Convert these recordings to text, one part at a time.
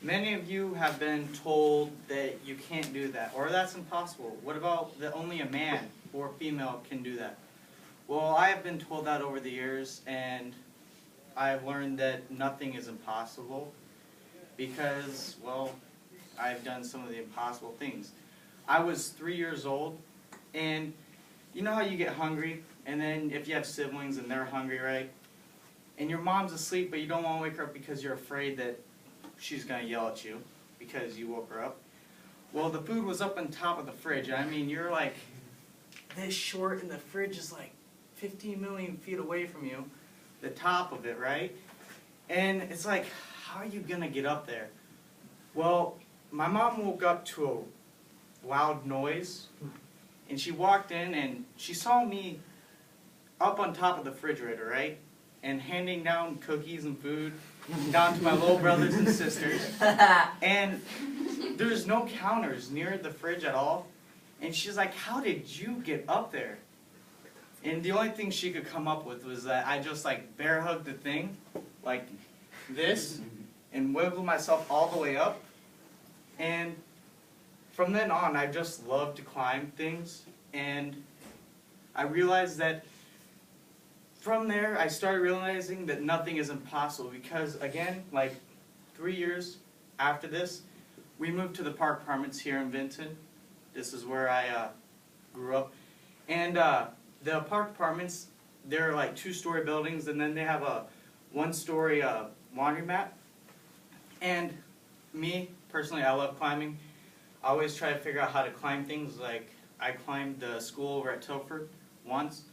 Many of you have been told that you can't do that, or that's impossible. What about that only a man or female can do that? Well, I have been told that over the years, and I've learned that nothing is impossible because, well, I've done some of the impossible things. I was 3 years old, and you know how you get hungry, and then if you have siblings and they're hungry, right? And your mom's asleep, but you don't want to wake her up because you're afraid that she's going to yell at you because you woke her up. Well, the food was up on top of the fridge. I mean, you're like this short, and the fridge is like 15 million feet away from you, the top of it, right? And it's like, how are you going to get up there? Well, my mom woke up to a loud noise, and she walked in, and she saw me up on top of the refrigerator, right? And handing down cookies and food down to my little brothers and sisters. And there's no counters near the fridge at all. And she's like, how did you get up there? And the only thing she could come up with was that I just like bear hugged the thing, like this, and wiggled myself all the way up. And from then on, I just loved to climb things. And I realized that from there, I started realizing that nothing is impossible because, again, like 3 years after this, we moved to the park apartments here in Vinton. This is where I grew up. And the park apartments, they're like 2-story buildings, and then they have a 1-story laundromat. And me, personally, I love climbing. I always try to figure out how to climb things. Like, I climbed the school over at Tilford once.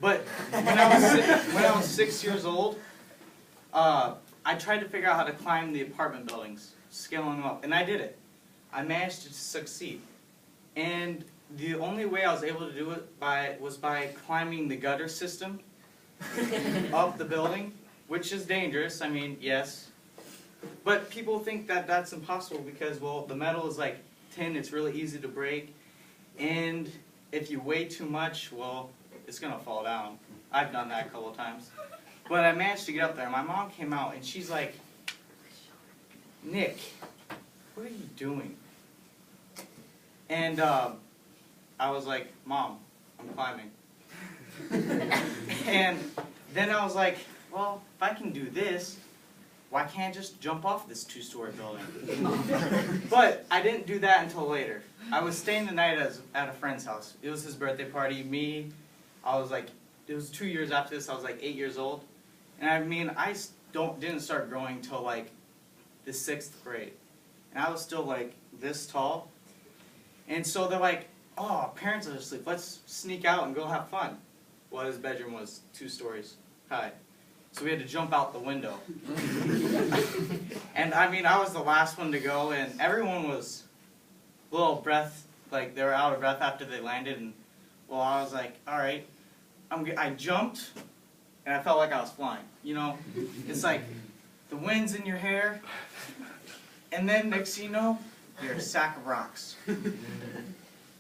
But when I was 6 years old, I tried to figure out how to climb the apartment buildings, scaling them up, and I did it. I managed to succeed. And the only way I was able to do it was by climbing the gutter system up the building, which is dangerous, I mean, yes. But people think that that's impossible because, well, the metal is like tin, it's really easy to break, and if you weigh too much, well, it's going to fall down. I've done that a couple of times. But I managed to get up there. My mom came out, and she's like, Nick, what are you doing? And I was like, Mom, I'm climbing. And then I was like, well, if I can do this, why can't I just jump off this 2-story building? But I didn't do that until later. I was staying the night at a friend's house. It was his birthday party. I was like, it was 2 years after this, I was like 8 years old. And I mean, I didn't start growing till like the 6th grade. And I was still like this tall. And so they're like, oh, parents are asleep, let's sneak out and go have fun. Well, his bedroom was 2 stories high. So we had to jump out the window. And I mean, I was the last one to go, and everyone was a little like they were out of breath after they landed. And well, I was like, all right. I jumped, and I felt like I was flying. You know, it's like the wind's in your hair, and then next thing you know, you're a sack of rocks.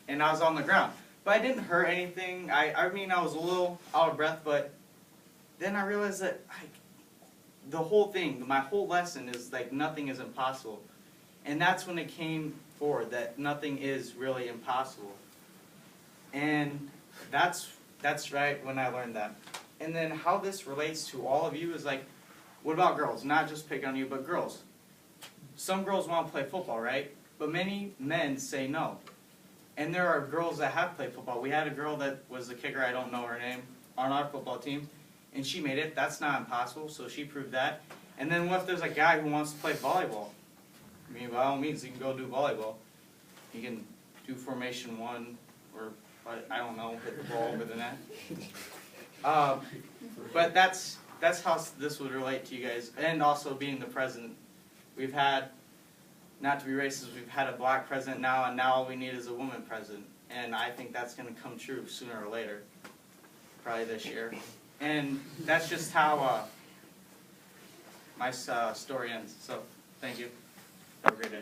And I was on the ground. But I didn't hurt anything. I mean, I was a little out of breath, but then I realized that the whole thing, my whole lesson is like nothing is impossible. And that's when it came forward, that nothing is really impossible. And that's right when I learned that. And then how this relates to all of you is like, what about girls? Not just pick on you, but girls. Some girls want to play football, right? But many men say no. And there are girls that have played football. We had a girl that was the kicker, I don't know her name, on our football team. And she made it. That's not impossible, so she proved that. And then what if there's a guy who wants to play volleyball? I mean, by all means, he can go do volleyball. He can do formation 1, or I don't know, hit the ball over the net. But that's how this would relate to you guys. And also being the president. We've had, not to be racist, we've had a black president now, and now all we need is a woman president. And I think that's going to come true sooner or later. Probably this year. And that's just how my story ends. So, thank you. Have a great day.